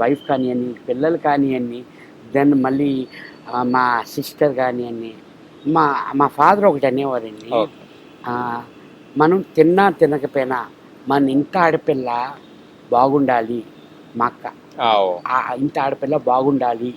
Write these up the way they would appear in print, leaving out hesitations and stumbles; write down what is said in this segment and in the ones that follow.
Wife కానియండి, పిల్లలు కానియండి, దెన్ మళ్ళీ మా సిస్టర్ కానియండి, మా మా ఫాదర్ ఒకటి అనేవారండి. ఓకే. ఆహ్, మనం తిన్నా తినకపోయినా మన ఇంటి ఆడపిల్ల బాగుండాలి. మా అక్క. ఓహ్! ఇంటి ఆడపిల్ల బాగుండాలి.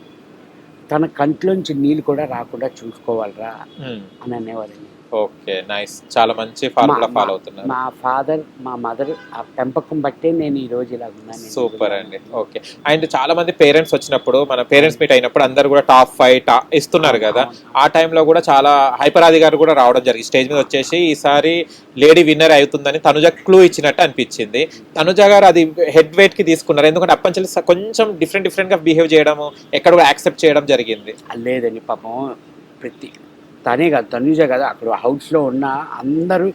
తన కంట్లోంచి నీళ్ళు కూడా రాకుండా చూసుకోవాలిరా హ్మ్. అని అనేవారండి. ఓకే. నైస్. చాలా మంచి మా ఫార్ములా మా ఫాలో అవుతున్నారు. మా ఫాదర్, మా మదర్ ఆ పెంపకం బట్టే నేను ఈరోజు ఇలాగున్నానండి సూపర్ నిజంగానే. అండి. ఓకే. అండ్ చాలా మంది పేరెంట్స్ వచ్చినప్పుడు, మన పేరెంట్స్ అవును. మీట్ అయినప్పుడు అందరూ గూడా టాప్ 5 ఇస్తున్నారు అవును. గదా! అవును. ఆ టైంలో గూడా చాలా హైపర్ ఆది గారు గూడా రావడం జరిగింది. స్టేజ్ మీద వచ్చేసి ఈసారి లేడీ విన్నర్ అవుతుందని తనుజ క్లూ ఇచ్చినట్టు అనిపించింది. తనుజ గారు అది హెడ్ వెయిట్‌కి తీసుకున్నారు. ఎందుకంటే అప్పటినుంచి కొంచెం డిఫరెంట్‌గా బిహేవ్ చేయడము, ఎక్కడ కూడా యాక్సెప్ట్ చేయడం జరిగింది. లేదండి పాపం ప్రతి తనే కాదు, తనూజే కాదు, అక్కడ హౌస్‌లో ఉన్న అందరూ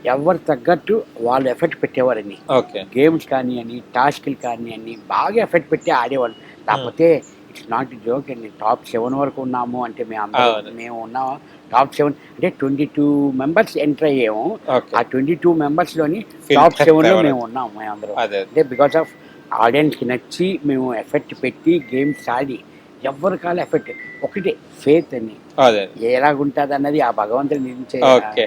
ఎవరు తగ్గట్టు వాళ్ళు ఎఫర్ట్ పెట్టేవారండి. ఓకే. గేమ్స్ కానియ్యండి, టాస్క్‌లు కానియ్యండి, బాగా ఎఫర్ట్ పెట్టి ఆడేవాళ్ళు. హ్మ్. కాకపోతే ఇట్స్ నాట్ జోక్ అండి. టాప్ 7 వరకు ఉన్నాము అంటే అవును. మేము ఉన్నాము టాప్ 7 అంటే 22 మెంబర్స్ ఎంటర్ అయ్యాము. ఓకే. ఆ 22 మెంబర్స్‌లోని టాప్ ఫిల్టర్ 7లో ఎవరు మేము ఉన్నాము మేమందరం. అదే. అంటే బికాస్ ఆఫ్ ఆడియన్స్‌కి నచ్చి మేము ఎఫర్ట్ పెట్టి గేమ్స్ ఆడి ఎవ్వరి కాళ్ళు ఎఫర్ట్ ఒకటే ఫెయిత్ అండి. అదే. ఎలాగుంటదన్నది ఆ భగవంతుడు నిర్ణయించే ఓకే.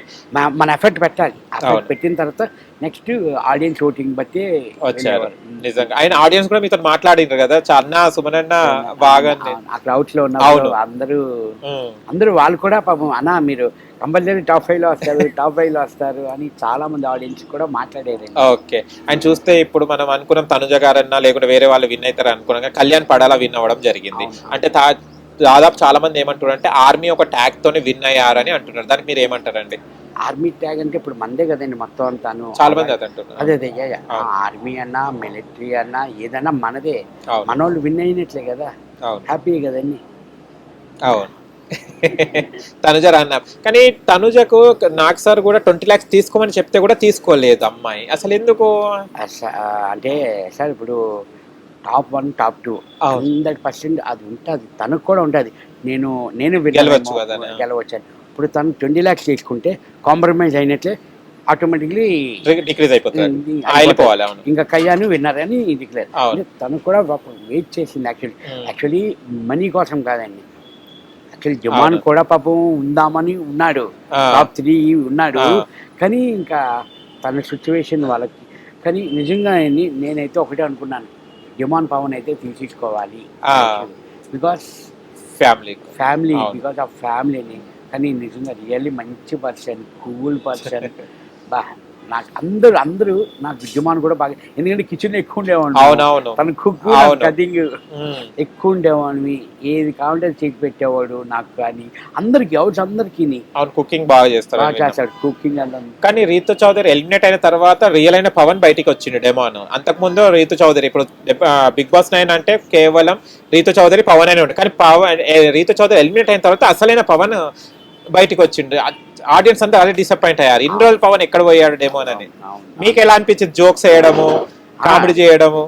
మన ఎఫర్ట్ పెట్టాలి. ఎఫర్ట్ అవును. పెట్టిన తర్వాత నెక్స్ట్ ఆడియన్స్ ఓటింగ్ బట్టి వచ్చారు. వెళ్ళేవారు. నిజంగా. ఆయన ఆడియన్స్ కూడా మీతోని మాట్లాడిండ్రు గదా! అన్న, సుమనన్న బాగానే ఆ క్రౌడ్స్‌లో ఉన్నప్పుడు అవును. అందరూ హ్మ్. అందరూ వాళ్ళు కూడా పాపం అన్న మీరు కంపల్సరీ టాప్ 5లో వస్తారు. టాప్ 5లో వస్తారు అని చాలా మంది ఆడియన్స్ కూడా మాట్లాడారండి. ఓకే. అండ్ చూస్తే ఇప్పుడు మనం అనుకున్నాం తనుజ గారన్నా లేకుంటే వేరే వాళ్ళు విన్ అయితారు అనుకున్నాం గానీ, కళ్యాణ్ పడాల విన్ అవ్వడం జరిగింది. అవును. అంటే అవును. దాదాపు చాలా మంది ఏమంటున్నారంటే ఆర్మీ ఒక ట్యాగ్ తోని విన్ అయ్యారని అంటున్నారు. దానికి మీరేమంటారండి? ఆర్మీ ట్యాగ్ అంటే ఇప్పుడు మందే కదండీ మొత్తం అంతాను. చాలా మంది అదే అంటున్నారు. అదే అదే. యాహ్! యాహ్! అవును. ఆర్మీ అన్నా, మిలిటరీ అన్నా ఏదన్నా మనదే. అవును. మనోళ్ళు విన్ అయినట్లే గదా! అవును. హ్యాపీయే గదండీ! అవును. తనుజ రన్నప్. కానీ తనుజకు నాగ్ సార్ గూడా 20,00,000 తీసుకోమని చెప్తే గూడా తీసుకోలేదు అమ్మాయి. అసలెందుకు? అంటే సార్ ఇప్పుడు టాప్ 1, టాప్ 2 అవును. 100% అది ఉంటది. తనకు కూడా ఉంటది. నేను నేను గెలవచ్చు విన్నరేమో గదని. ఆ! గెలవచ్చని. ఇప్పుడు తను 20,00,000 తీసుకుంటే కాంప్రమైజ్ అయినట్లే ఆటోమేటిక్‌లీ డిక్రీజ్ అయిపోతది. అయిపోతది. ఎళ్ళిపోవాలి. అవును. ఇంకా కయ్యాను విన్నర్ అని డిక్లేర్. అవును. అంటే తను కూడా పాపం వెయిట్ చేసింది హ్మ్. యాక్చువల్లీ మనీ కోసం కాదండి. యాక్చువల్లీ జమాన్ అవును. కూడా పాపం ఉందామని ఉన్నాడు. ఆ! టాప్ 3 ఉన్నాడు. ఆ! కానీ ఇంకా తన సిట్యుయేషన్ వాళ్ళకి కానీ నిజంగా అండి నేనైతే ఒకటే అనుకున్నాను. జమాన్ పవన్ అయితే తీసేసుకోవాలి ఆ! యాక్చువల్లీ. Because family. ఫ్యామిలీ అవును. బికాస్ ఆఫ్ ఫ్యామిలీని. కానీ నిజంగా రియల్లీ మంచి పర్సన్, కూల్ పర్సన్. అబ్బా! నాకు అందరూ నాకు జుమాన్ కూడా బాగా ఎందుకంటే కిచెన్‌లో ఎక్కువ ఉండేవాడిని మేము. అవునవును. తను కుక్కు, నాకు అవును. కటింగ్ హ్మ్. ఎక్కువ ఉండేవాడిని. ఏది కావాలంటే అది చేసి పెట్టేవాడు నాకు కానీ. అందరికి హౌస్ అందరికిని అవును. కుకింగ్ బాగా చేస్తారని బాగా విన్నాం. చేస్తాడు కుకింగ్ అలా. కానీ 'రీతు చౌదరి' ఎలిమినేట్ అయిన తర్వాత రియల్ అయిన పవన్ బయటికొచ్చిండు డెమాన్. అంతకుముందు 'రీతు చౌదరి' ఇప్పుడు 'బిగ్ బాస్ 9' అంటే కేవలం 'రీతు చౌదరి', పవన్ అనే ఉండే. కానీ 'రీతు చౌదరి' ఎలిమినేట్ అయిన తర్వాత అసలైన పవన్ బయటికొచ్చిండు. ఆడియన్స్ అంతా అదే డిసప్పాయింట్ అయ్యారు. ఇన్ని రోజులు పవన్ ఎక్కడ పోయాడు డెమాన్ అని. అవును. అవును. అవును. మీకెలా అనిపించింది జోక్స్ ఎయడము, ఆ! కామెడీ చేయడము?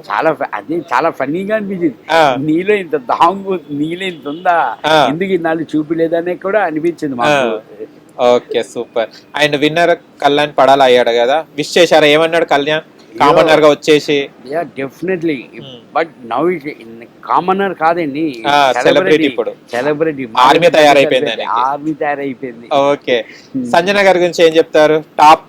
అది చాలా ఫన్నీగా అనిపించింది. ఆ! నీలో ఇంత దాంగు నీలో ఇంత ఉందా? ఆ! ఎందుకు ఇన్నాళ్ళు చూపియలేదనే కూడా అనిపించింది ఆ! మాకు. Okay. Super. And winner Kalyan Padala అయ్యాడు గదా! విష్ చేశారా? ఏమన్నాడు కళ్యాణ్? అయ్యో! కామనర్‌గా వచ్చేసి. డెఫినెట్‌లీ. హ్మ్. బట్ నౌ ఇట్ కామనర్ కాదండి. ఆ! Celebrity celebrity. ఇప్పుడు. సెలబ్రిటీ. ఆర్మీ మామూలుగా తయారైపోయింది సెలబ్రిటీ. ఆయనకి. ఆర్మీ తయారైపోయింది. ఓకే. హ్మ్. సంజన గారి గురించి ఏం చెప్తారు? టాప్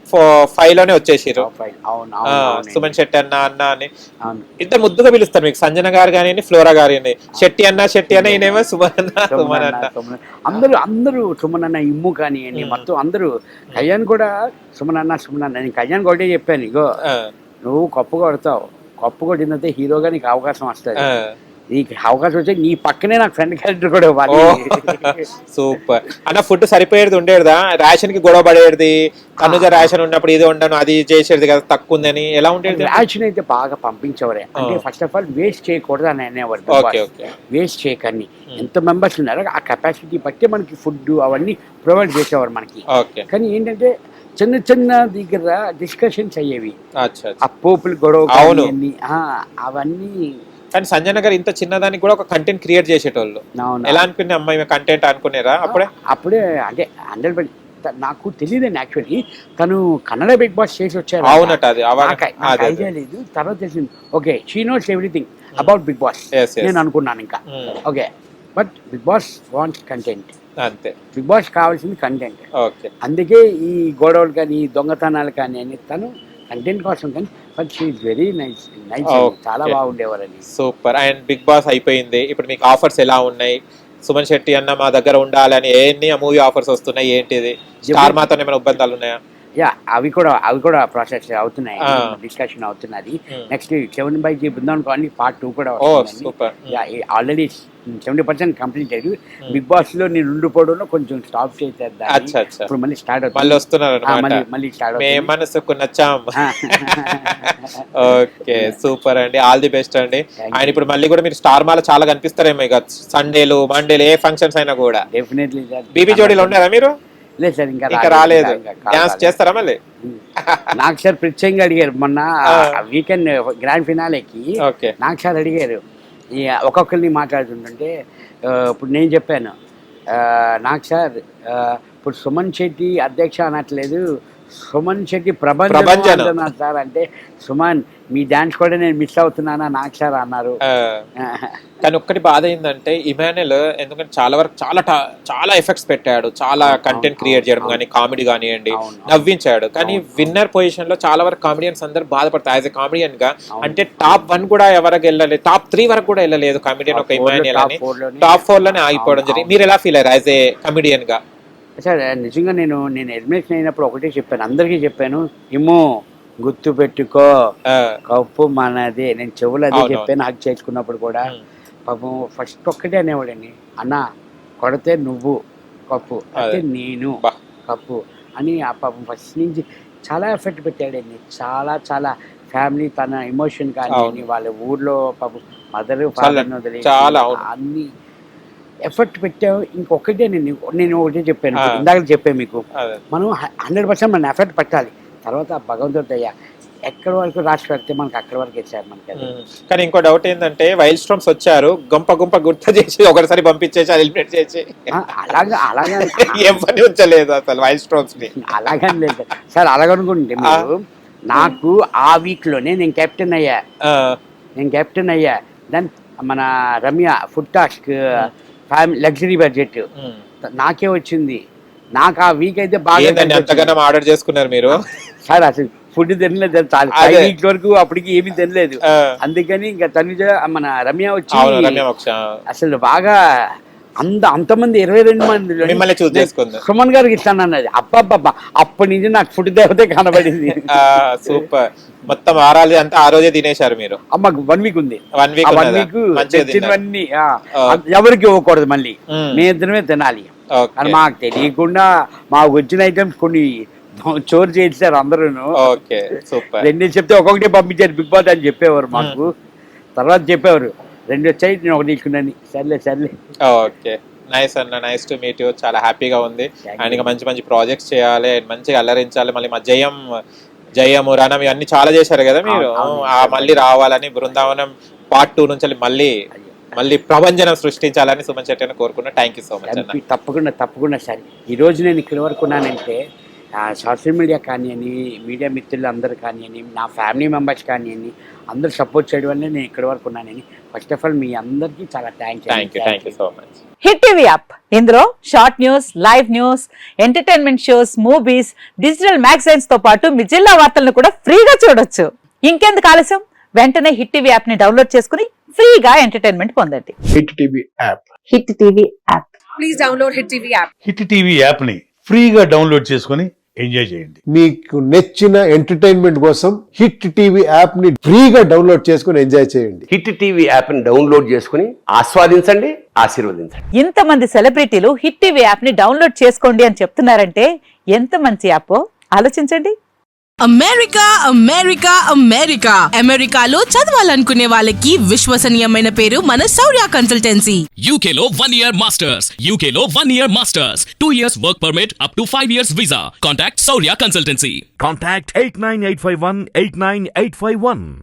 5 లోనే వచ్చేసిర్రు. టాప్ 5 అవును. ఆ! అవును. అవునండి. సుమన్ శెట్టి అన్న, అన్న అని. అవును. ఇంత ముద్దుగా పిలుస్తారు మీకు సంజన గారు గానియండి, ఫ్లోరా గారియండి. అవును. శెట్టి అన్న, శెట్టి అన్న ఈయనేమో సుమన్ అన్న, సుమన్ సుమనన్న, అన్న. అందరూ సుమనన్న, ఇమ్ము కానియండి హ్మ్. మొత్తం అందరూ. హ్మ్. కళ్యాణ్ కూడా సుమనన్న నేను కళ్యాణ్‌కి ఒకటే చెప్పాను. ఇగో ఆ! నువ్వు కప్పు కొడతావు. కప్పు కొట్టిన తర్వాత హీరోగా నీకు అవకాశం వస్తది. ఆ! నీకు అవకాశం వచ్చి నీ పక్కనే నాకు ఫ్రెండ్ క్యారెక్టర్ కూడా ఇవ్వాలి. ఓహ్! సూపర్. అన్న ఫుడ్ సరిపోయేది ఉండేదా? రేషన్‌కి గొడవ పడేది. ఆ! తనుజ ఆ! రేషన్ ఉన్నప్పుడు ఇది వండను, అది చేసేది కదా తక్కువుందని. ఎలా ఉండేదండి? రేషన్ అయితే బాగా పంపించేవారే. ఆ! అంటే ఫస్ట్ ఆఫ్ ఆల్ వేస్ట్ చేయకూడదు అని అనేవారు big okay. Boss. Okay. Waste చేయకండి. హ్మ్. ఎంత మెంబర్స్ ఉన్నారో ఆ కెపాసిటీ బట్టి మనకి ఫుడ్డు అవన్నీ ప్రొవైడ్ చేసేవారు మనకి. ఓకే. కానీ ఏంటంటే చిన్న చిన్న దగ్గర డిస్కషన్స్ అయ్యేవి. అచ్చా! ఆ అచ్చా! పోపుల గొడవ అవును. కానియండి అవన్నీ. కానీ సంజన గారు ఇంత చిన్నదానికి కూడా ఒక కంటెంట్ క్రియేట్ చేసేటోళ్ళు. ఎలా అవునవును. అనుకునే అమ్మాయి ఈమె కంటెంట్ అనుకునేరా ఆ! అప్పుడే? అప్పుడే అంటే 100% నాకు తెలీదండి యాక్చువల్లీ. తను కన్నడ బిగ్ బాస్ చేసొచ్చారంట. అవునట అది. నాకు అదే. ఐడియా లేదు. తర్వాత తెలిసింది. Okay. She knows everything. About Bigg Boss Yes, yes. నేను అనుకున్నాను ఇంకా okay. But Bigg Boss wants content, అంతే. బిగ్ బాస్ కావాల్సింది కంటెంట్. ఓకే. అందుకే ఈ గొడవలు కానీ దొంగతనాలు కానీ అని తను కంటెంట్ కోసం కానీ, but she is very nice nice, చాలా బాగుండేవారని. సూపర్. అండ్ బిగ్ బాస్ అయిపోయింది, ఇప్పుడు మీకు ఆఫర్స్ ఎలా ఉన్నాయి? సుమన్ శెట్టి అన్న మా దగ్గర ఉండాలని ఎన్ని మూవీ ఆఫర్స్ వస్తున్నాయి, ఏంటిది? స్టార్ మాతో ఏమైనా ఇబ్బందాలు ఉన్నాయా? యా, అవి కూడా ప్రాసెస్ అవుతున్నాయి, డిస్కషన్ అవుతున్నది. Next 7/G Brindavan colony part 2 కూడా ఆల్రెడీ 70% కంప్లీటెడ్. బిగ్ బాస్ లో నేను ఉండిపోవడంలో కొంచెం స్టాప్ చేసేద్దాం, ఇప్పుడు మళ్ళీ స్టార్ట్ అవుతుంది, మళ్ళీ వస్తున్నారు మళ్ళీ స్టార్ట్ అవుతుంది. మేము మనసుకు నచ్చాం. ఓకే, సూపర్ అండి, ఆల్ ది బెస్ట్ అండి. అండ్ ఇప్పుడు మళ్ళీ కూడా మీరు స్టార్ మాల చాలా కనిపిస్తారేమో ఇక సండేలు మండేలు ఏ ఫంక్షన్స్ అయినా కూడా. డెఫినెట్లీ. బీబీ జోడీలో ఉన్నారా మీరు? లేదు సార్, ఇంకా రాలేదు. డాన్స్ చేస్తారా మళ్ళీ? నాకు సార్ ప్రత్యేకంగా అడిగారు మొన్న వీకెండ్ గ్రాండ్ ఫినాలేకి, నాకు సార్ అడిగారు ఒక్కొక్కరిని మాట్లాడుతుంటే, ఇప్పుడు నేను చెప్పాను నాకు సార్ ఇప్పుడు సుమన్ శెట్టి అధ్యక్ష అనట్లేదు, సుమన్ శెట్టి ప్రపంచం అంటున్నారు సార్. అంటే సుమన్ మీ డాన్స్ కూడా నేను మిస్ అవుతున్నానా నాకు సార్ అన్నారు. కానీ ఒక్కటి బాధ ఏంటంటే ఇమాన్యుల్, ఎందుకంటే చాలా వరకు చాలా ఎఫెక్ట్స్ పెట్టాడు, చాలా కంటెంట్ క్రియేట్ చేయడం కానీ కామెడీ కానివ్వండి, నవ్వించాడు. కానీ విన్నర్ పొజిషన్ లో చాలా వరకు కామెడియన్స్ అందరూ పడతారు యాజ్ ఎ కామెడియన్ గా. అంటే టాప్ 1 కూడా ఎవరికి వెళ్ళలేదు, టాప్ 3 వరకు కూడా వెళ్ళలేదు కామెడియన్ ఒక ఇమాన్యుల్ అని. టాప్ 4 లోనే ఆగిపోవడం జరిగింది. మీరు ఎలా ఫీల్ అయ్యారు యాజ్ ఏ కమెడియన్ గా? సార్ నిజంగా నేను ఎలిమినేషన్ అయినప్పుడు ఒకటే చెప్పాను, అందరికీ చెప్పాను, ఏమో గుర్తు పెట్టుకో కప్పు మనదే. నేను చెవులు అదే చెప్పాను, హక్ చేసుకున్నప్పుడు కూడా. పాపం ఫస్ట్ ఒక్కటే అనేవాడండి, అన్న కొడితే నువ్వు కప్పు అంటే నేను కప్పు అని. ఆ పాపం ఫస్ట్ నుంచి చాలా ఎఫెక్ట్ పెట్టాడండి, చాలా ఫ్యామిలీ తన ఎమోషన్ కానీ వాళ్ళ ఊర్లో పాపం మదర్ ఫాదర్ వదిలి అన్ని ఎఫర్ట్ పెట్టావు. ఇంకొకటే నేను ఒకటే చెప్పాను, ఇందాక చెప్పాను మీకు, మనం 100% మన ఎఫర్ట్ పెట్టాలి. తర్వాత భగవంతుడి అయ్యా ఎక్కడి వరకు రాసి పెడితే మనకి అక్కడి వరకు ఇచ్చారు మనకి. కానీ ఇంకో డౌట్ ఏంటంటే వైల్డ్ స్టార్మ్స్ వచ్చారు, గుంప గుర్తు చేసి ఒకసారి పంపించేసి ఎలిమినేట్ చేసి అలాగా ఏం పని ఉంచలేదు అసలు వైల్డ్ స్టార్మ్స్ ని. అలాగని లేదు సార్, అలాగనుకుంటే మీరు నాకు ఆ వీక్ లోనే నేను కెప్టెన్ అయ్యా. దెన్ మన Ramya food task family luxury budget నాకే వచ్చింది. నాకు ఆ వీక్ అయితే బాగా ఆర్డర్ చేసుకున్నారు మీరు సార్. అసలు ఫుడ్ తినలేదు వీక్ వరకు, అప్పటికి ఏమీ తినలేదు. అందుకని ఇంకా తనుజ మన రమ్య వచ్చి అసలు బాగా అంతమంది 22 మంది సుమన్ గారికి ఇస్తాను అన్నది. అబ్బబ్బబ్బా, అప్పటి నుంచి నాకు ఫుడ్ దేవతే కనబడింది. సూపర్. మొత్తం ఆరాలి అంతా ఆ రోజే తినేశారు మీరు? అమ్మకు 1 వీక్ ఉంది, 1 వీక్ తెచ్చినవన్నీ ఎవరికి ఇవ్వకూడదు, మళ్ళీ మేము ఇద్దరమే తినాలి. అని మాకు తెలియకుండా మాకు వచ్చిన ఐటమ్స్ కొన్ని చోరు చేశారు అందరూ. 2 చెప్తే ఒక్కొక్కటే పంపించారు బిగ్ బాస్ అని చెప్పేవారు మాకు. తర్వాత చెప్పేవారు 2 వచ్చాయి, నేను 1 తీసుకున్నాను. సర్లే. ఓకే, నైస్ అన్న, నైస్ టు మీట్ యూ. చాలా హ్యాపీగా ఉంది. అండ్ ఇంకా మంచి ప్రాజెక్ట్స్ చేయాలి, మంచిగా అల్లరించాలి. మళ్ళీ మా జయము రణం ఇవన్నీ చాలా చేశారు కదా మీరు, మళ్ళీ రావాలని బృందావనం పార్ట్ 2 నుంచి మళ్ళీ ప్రభంజనం సృష్టించాలని సుమన్ శెట్టి అని కోరుకున్నా. థ్యాంక్ యూ సో మచ్ అన్న. తప్పకుండా సార్. ఈరోజు నేను ఇక్కడ వరకు ఉన్నానంటే సోషల్ మీడియా కానివ్వండి, మీడియా మిత్రులు అందరూ కానివ్వండి, నా ఫ్యామిలీ మెంబర్స్ కానివ్వండి, అందరూ సపోర్ట్ చేయడం వల్ల నేను ఇక్కడ వరకు ఉన్నానని. ఫస్ట్ ఆఫ్ ఆల్ మీ అందరికీ చాలా thank you so much. Hit TV app, ఇందులో short news, live news, entertainment shows, movies, digital magazines తో పాటు మీ జిల్లా వార్తలను కూడా ఫ్రీగా చూడొచ్చు. ఇంకెందుకు ఆలస్యం, వెంటనే హిట్ టీవీ యాప్ ని డౌన్లోడ్ చేసుకుని ఫ్రీగా ఎంటర్టైన్మెంట్ పొందండి. Hit TV app. Please download hit TV app. Hit TV app ని ఫ్రీగా డౌన్లోడ్ చేసుకుని ఎంజాయ్ చేయండి. మీకు నచ్చిన ఎంటర్టైన్మెంట్ కోసం హిట్ టీవీ యాప్ ని ఫ్రీగా డౌన్లోడ్ చేసుకుని ఎంజాయ్ చేయండి. హిట్ టీవీ యాప్ ని డౌన్లోడ్ చేసుకుని ఆస్వాదించండి, ఆశీర్వదించండి. ఇంతమంది సెలబ్రిటీలు హిట్ టీవీ యాప్ ని డౌన్లోడ్ చేసుకోండి అని చెప్తున్నారంటే ఎంత మంచి యాప్ ఆలోచించండి. అమెరికాలో చదవాలనుకునే వాళ్ళకి విశ్వసనీయమైన పేరు మన శౌర్య కన్సల్టెన్సీ. UK లో 1 year masters, UK లో 1 year masters, 2 years work permit up to 5 years visa. Contact Saurya Consultancy. Contact 89851 89851.